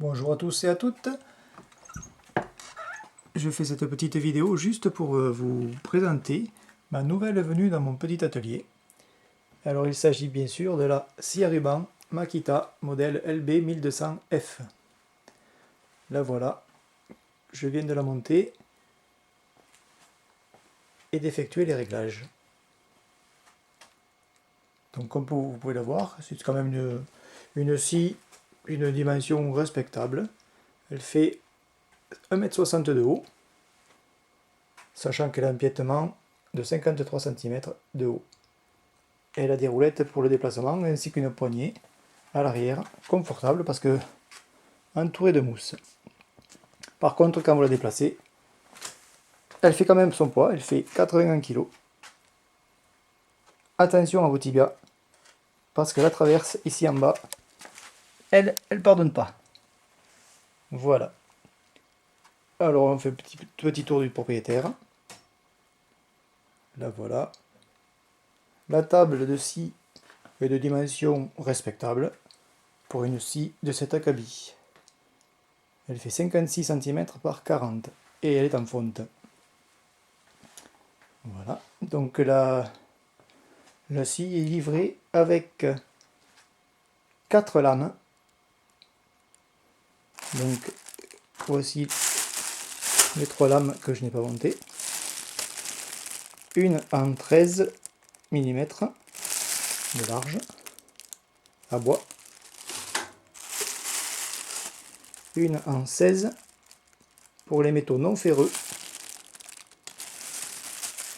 Bonjour à tous et à toutes. Je fais cette petite vidéo juste pour vous présenter ma nouvelle venue dans mon petit atelier. Alors il s'agit bien sûr de la scie à ruban Makita modèle LB 1200F. La voilà. Je viens de la monter et d'effectuer les réglages. Donc comme vous pouvez la voir, c'est quand même une scie d'une dimension respectable. Elle fait 1,60 m de haut, sachant qu'elle a un piétement de 53 cm de haut. Elle a des roulettes pour le déplacement ainsi qu'une poignée à l'arrière, confortable parce que entourée de mousse. Par contre, quand vous la déplacez, elle fait quand même son poids, elle fait 81 kg. Attention à vos tibias, parce que la traverse ici en bas, elle pardonne pas. Voilà. Alors on fait petit tour du propriétaire. La voilà. La table de scie est de dimension respectable pour une scie de cet acabit. Elle fait 56 cm par 40 et elle est en fonte. Voilà. Donc la scie est livrée avec 4 lames. Donc voici les 3 lames que je n'ai pas montées. Une en 13 mm de large à bois. Une en 16 pour les métaux non ferreux.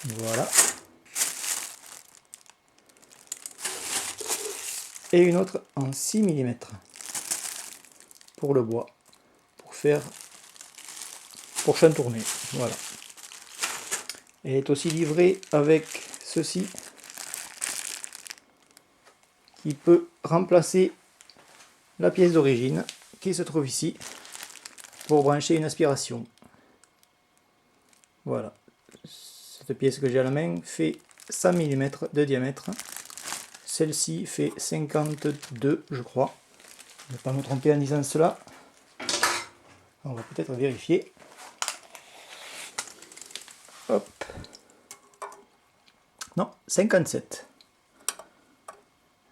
Voilà. Et une autre en 6 mm pour le bois, pour chantourner. Voilà. Elle est aussi livrée avec ceci qui peut remplacer la pièce d'origine qui se trouve ici pour brancher une aspiration. Voilà. Cette pièce que j'ai à la main fait 100 mm de diamètre. Celle-ci fait 52, je crois. Je ne vais pas me tromper en disant cela. On va peut-être vérifier. Hop. Non, 57.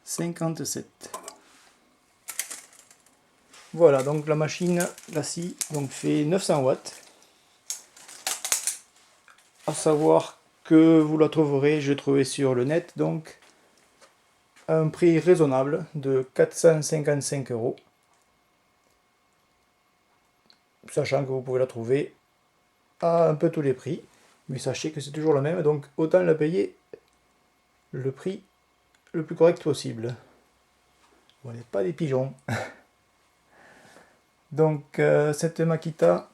57. Voilà, donc la machine, la scie, donc fait 900 watts. À savoir que vous la trouverez, je l'ai trouvée sur le net, donc à un prix raisonnable de 455 €. Sachant que vous pouvez la trouver à un peu tous les prix. Mais sachez que c'est toujours la même, donc autant la payer le prix le plus correct possible. On n'est pas des pigeons. Donc cette Makita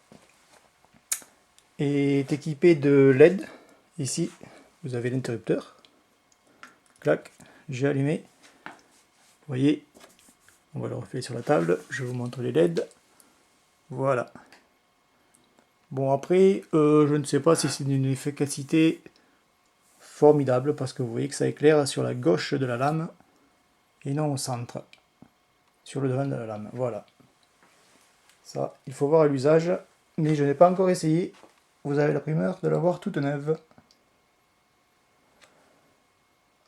est équipée de LED. Ici, vous avez l'interrupteur. Clac, j'ai allumé. Vous voyez, on va le refaire sur la table. Je vous montre les LED. Voilà. Bon après, je ne sais pas si c'est d'une efficacité formidable parce que vous voyez que ça éclaire sur la gauche de la lame et non au centre, sur le devant de la lame. Voilà. Ça, il faut voir à l'usage, mais je n'ai pas encore essayé. Vous avez la primeur de la voir toute neuve.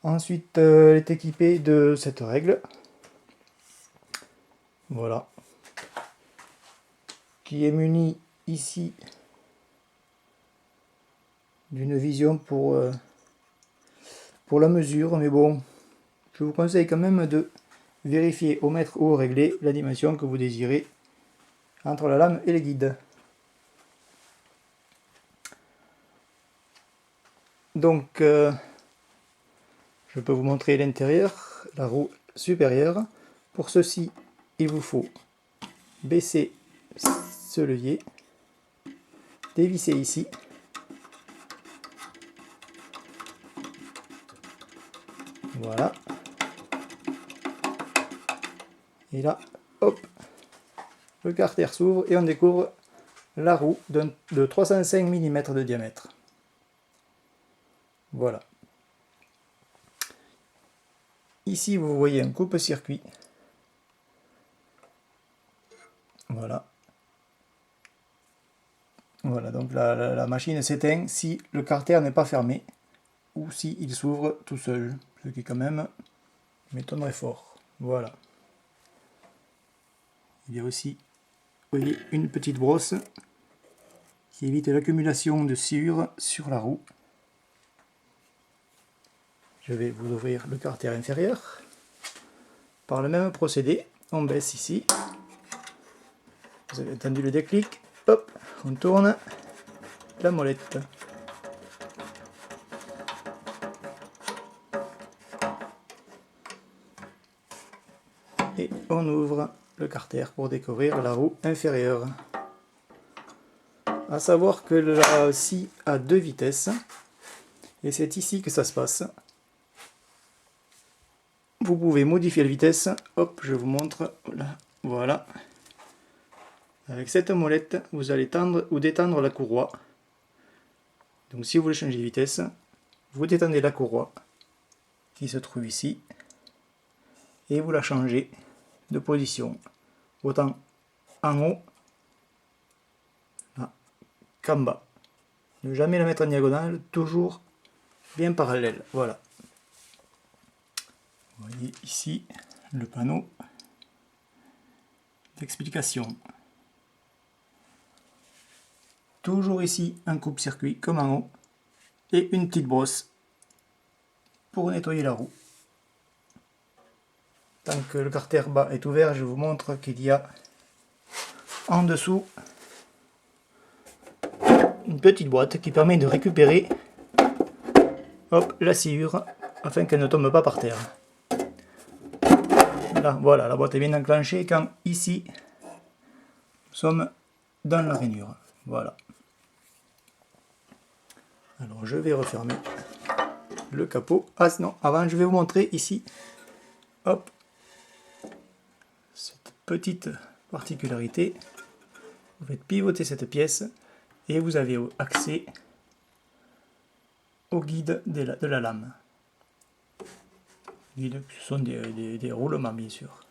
Ensuite, elle est équipée de cette règle. Voilà. Qui est munie ici d'une vision pour la mesure, mais bon, je vous conseille quand même de vérifier au mètre ou au réglé la dimension que vous désirez entre la lame et le guide. Donc, je peux vous montrer l'intérieur, la roue supérieure. Pour ceci, il vous faut baisser ce levier, dévisser ici, voilà, et là, hop, le carter s'ouvre et on découvre la roue de 305 mm de diamètre. Voilà. Ici, vous voyez un coupe-circuit. Voilà. Voilà, donc la machine s'éteint si le carter n'est pas fermé ou si il s'ouvre tout seul, ce qui quand même m'étonnerait fort. Voilà. Il y a aussi, vous voyez, une petite brosse qui évite l'accumulation de sciure sur la roue. Je vais vous ouvrir le carter inférieur. Par le même procédé, on baisse ici. Vous avez entendu le déclic. Hop, on tourne la molette. Et on ouvre le carter pour découvrir la roue inférieure. A savoir que la scie a 2 vitesses. Et c'est ici que ça se passe. Vous pouvez modifier la vitesse. Hop, je vous montre. Voilà. Avec cette molette, vous allez tendre ou détendre la courroie. Donc si vous voulez changer de vitesse, vous détendez la courroie qui se trouve ici et vous la changez de position. Autant en haut qu'en bas. Ne jamais la mettre en diagonale, toujours bien parallèle. Voilà. Vous voyez ici le panneau d'explication. Toujours ici un coupe-circuit comme en haut et une petite brosse pour nettoyer la roue. Tant que le carter bas est ouvert, je vous montre qu'il y a en dessous une petite boîte qui permet de récupérer hop, la sciure afin qu'elle ne tombe pas par terre. Là, voilà, la boîte est bien enclenchée quand ici nous sommes dans la rainure. Voilà. Alors je vais refermer le capot. Ah non, avant je vais vous montrer ici, hop, cette petite particularité. Vous faites pivoter cette pièce et vous avez accès au guide de la lame. Guide, ce sont des roulements bien sûr.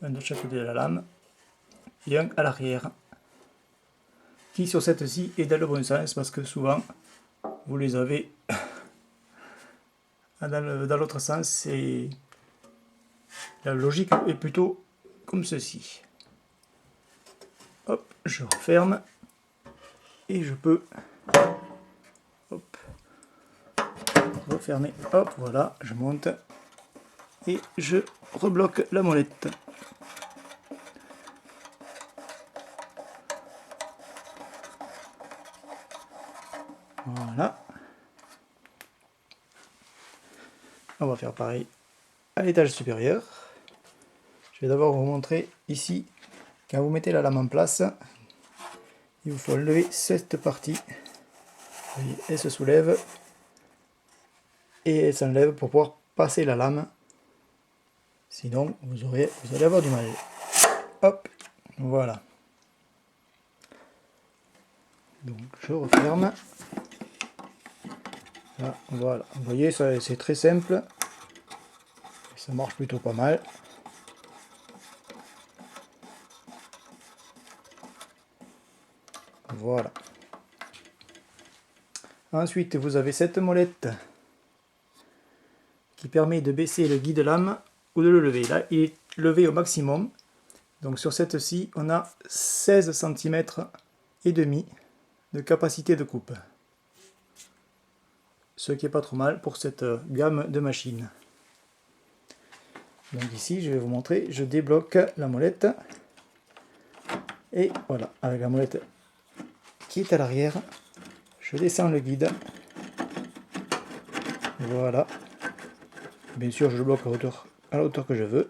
Un de chaque côté de la lame et un à l'arrière, qui sur cette scie est dans le bon sens parce que souvent vous les avez dans l'autre sens et la logique est plutôt comme ceci. Hop, je referme et je peux hop, refermer. Hop, voilà, je monte et je rebloque la molette. Voilà. On va faire pareil à l'étage supérieur. Je vais d'abord vous montrer ici, quand vous mettez la lame en place, il vous faut enlever cette partie. Vous voyez, elle se soulève et elle s'enlève pour pouvoir passer la lame. Sinon, vous allez avoir du mal. Hop, voilà. Donc je referme. Là, voilà. Vous voyez, c'est très simple. Ça marche plutôt pas mal. Voilà. Ensuite, vous avez cette molette qui permet de baisser le guide-lame ou de le lever. Là, il est levé au maximum. Donc sur cette scie, on a 16 cm et demi de capacité de coupe. Ce qui est pas trop mal pour cette gamme de machines. Donc ici, je vais vous montrer, je débloque la molette. Et voilà, avec la molette qui est à l'arrière, je descends le guide. Voilà. Bien sûr, je le bloque à la hauteur que je veux.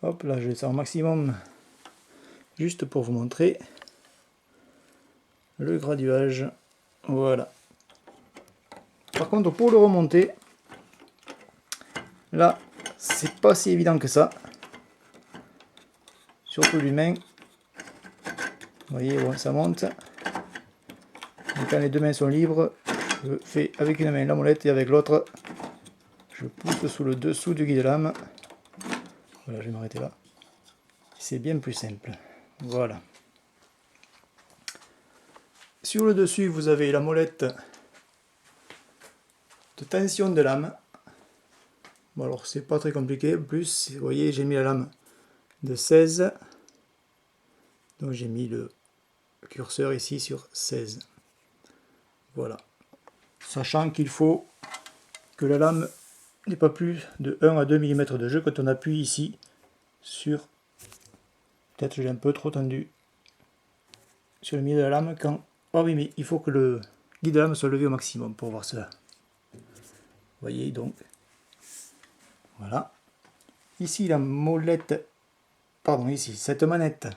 Hop, là je descends au maximum, juste pour vous montrer le graduage. Voilà. Par contre, pour le remonter, là, c'est pas si évident que ça. Surtout d'une main. Vous voyez, bon, ça monte. Et quand les deux mains sont libres, je fais avec une main la molette et avec l'autre, je pousse sous le dessous du guide-lame. Voilà, je vais m'arrêter là. C'est bien plus simple. Voilà. Sur le dessus, vous avez la molette de tension de lame. Bon, alors c'est pas très compliqué. En plus, vous voyez, j'ai mis la lame de 16. Donc j'ai mis le curseur ici sur 16. Voilà. Sachant qu'il faut que la lame n'ait pas plus de 1 à 2 mm de jeu quand on appuie ici sur... Peut-être que j'ai un peu trop tendu sur le milieu de la lame quand... Oh oui, mais il faut que le guide de lame soit levé au maximum pour voir cela. Vous voyez donc. Voilà. Ici la molette... Pardon, ici, cette manette,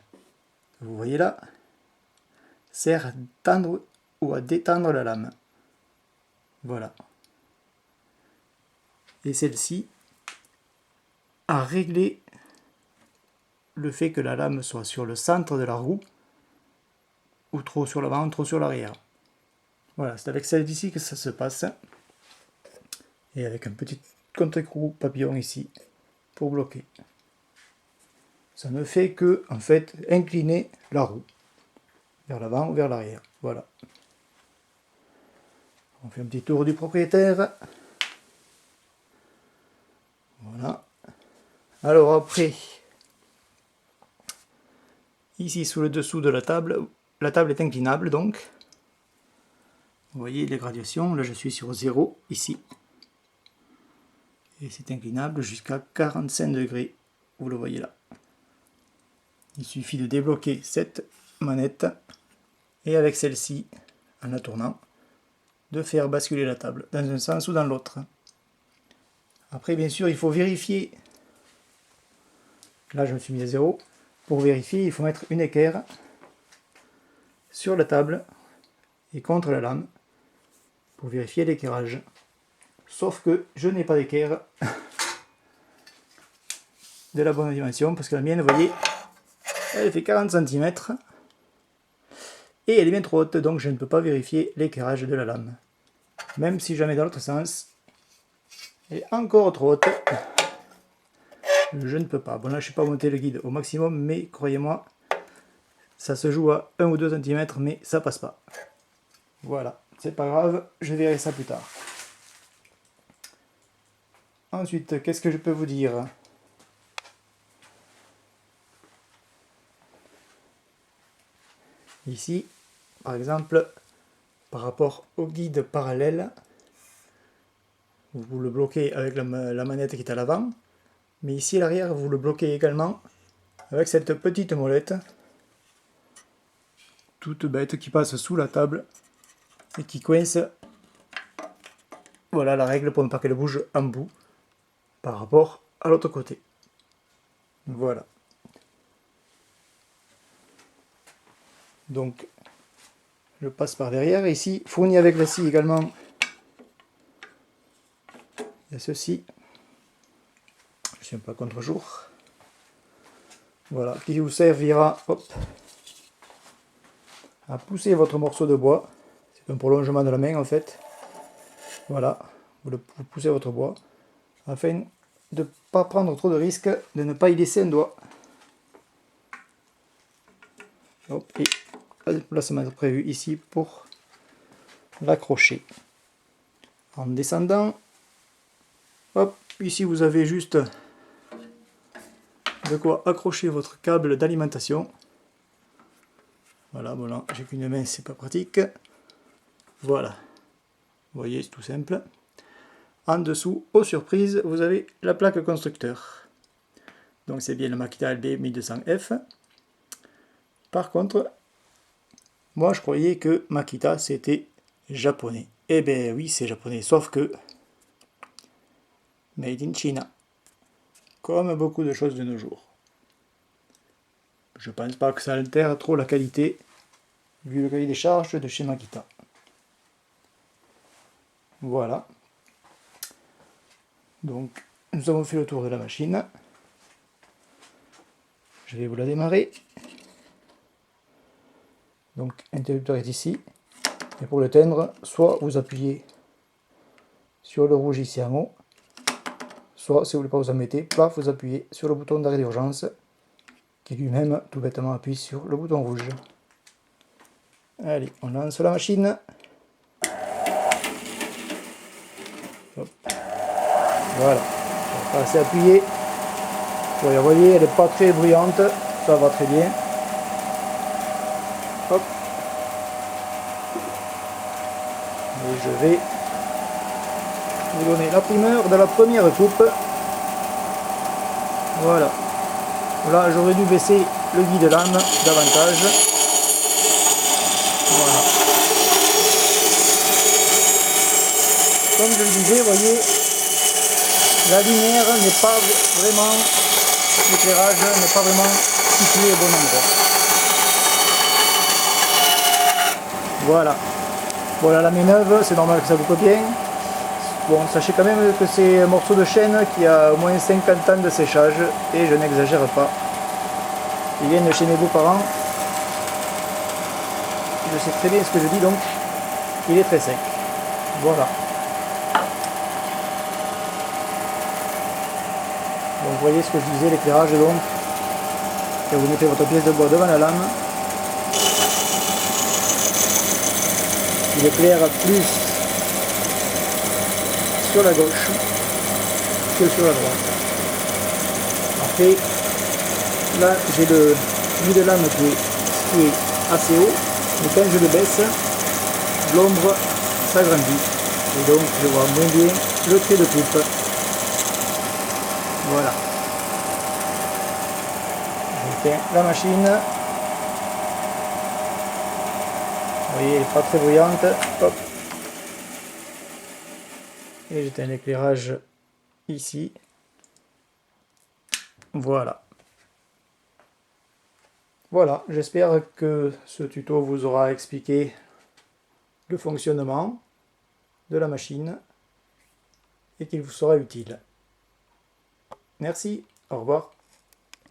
vous voyez là, sert à tendre ou à détendre la lame. Voilà. Et celle-ci à régler le fait que la lame soit sur le centre de la roue ou trop sur l'avant ou trop sur l'arrière. Voilà, c'est avec celle d'ici que ça se passe. Et avec un petit contre-écrou papillon ici pour bloquer. Ça ne fait que, en fait, incliner la roue vers l'avant ou vers l'arrière. Voilà. On fait un petit tour du propriétaire. Voilà. Alors après, ici sous le dessous de la table est inclinable donc. Vous voyez les gradations, là je suis sur 0 ici. Et c'est inclinable jusqu'à 45 degrés, vous le voyez là. Il suffit de débloquer cette manette et avec celle-ci, en la tournant, de faire basculer la table dans un sens ou dans l'autre. Après bien sûr il faut vérifier, là je me suis mis à 0, pour vérifier il faut mettre une équerre sur la table et contre la lame pour vérifier l'équerrage. Sauf que je n'ai pas d'équerre de la bonne dimension parce que la mienne, vous voyez, elle fait 40 cm et elle est bien trop haute, donc je ne peux pas vérifier l'équerrage de la lame. Même si je la mets dans l'autre sens, elle est encore trop haute, je ne peux pas. Bon là je ne suis pas monté le guide au maximum, mais croyez-moi, ça se joue à 1 ou 2 cm, mais ça passe pas. Voilà, c'est pas grave, je verrai ça plus tard. Ensuite, qu'est-ce que je peux vous dire ? Ici, par exemple, par rapport au guide parallèle, vous le bloquez avec la manette qui est à l'avant, mais ici à l'arrière, vous le bloquez également avec cette petite molette, toute bête, qui passe sous la table et qui coince. Voilà la règle pour ne pas qu'elle bouge en bout par rapport à l'autre côté. Voilà. Donc, je passe par derrière. Ici, fourni avec la scie également, il y a ceci. Je suis un peu à contre-jour. Voilà, qui vous servira à pousser votre morceau de bois. C'est un prolongement de la main en fait. Voilà, vous poussez votre bois afin de ne pas prendre trop de risques, de ne pas y laisser un doigt. Hop, et le placement est prévu ici pour l'accrocher. En descendant, hop, ici vous avez juste de quoi accrocher votre câble d'alimentation. Voilà, bon là j'ai qu'une main, c'est pas pratique. Voilà, vous voyez, c'est tout simple. En dessous, aux surprises, vous avez la plaque constructeur. Donc c'est bien le Makita LB 1200F. Par contre, moi je croyais que Makita c'était japonais. Eh bien oui, c'est japonais, sauf que made in China. Comme beaucoup de choses de nos jours. Je pense pas que ça altère trop la qualité, vu le cahier des charges de chez Makita. Voilà. Donc, nous avons fait le tour de la machine. Je vais vous la démarrer. Donc, l'interrupteur est ici. Et pour l'éteindre, soit vous appuyez sur le rouge ici en haut, soit si vous ne voulez pas vous en mettre, paf, vous appuyez sur le bouton d'arrêt d'urgence qui lui-même tout bêtement appuie sur le bouton rouge. Allez, on lance la machine. Hop. Voilà, pas assez appuyé. Vous voyez, elle n'est pas très bruyante, ça va très bien. Hop. Et je vais vous donner la primeur de la première coupe. Voilà. Là, j'aurais dû baisser le guide lame davantage. Voilà. Comme je le disais, vous voyez, la lumière n'est pas vraiment, l'éclairage n'est pas vraiment situé au bon endroit. Voilà. Voilà, la main neuve, c'est normal que ça coupe bien. Bon, sachez quand même que c'est un morceau de chêne qui a au moins 50 ans de séchage, et je n'exagère pas. Il vient de chez mes beaux-parents. Je sais très bien ce que je dis, donc il est très sec. Voilà. Donc vous voyez ce que je disais, l'éclairage donc. Et vous mettez votre pièce de bois devant la lame. Il éclaire plus sur la gauche que sur la droite. Après, là j'ai le guide lame qui est assez haut, mais quand je le baisse, l'ombre s'agrandit. Et donc je vois moins bien le trait de coupe. Voilà. J'éteins la machine. Vous voyez, elle n'est pas très bruyante. Hop. Et j'éteins l'éclairage ici. Voilà. Voilà, j'espère que ce tuto vous aura expliqué le fonctionnement de la machine et qu'il vous sera utile. Merci, au revoir.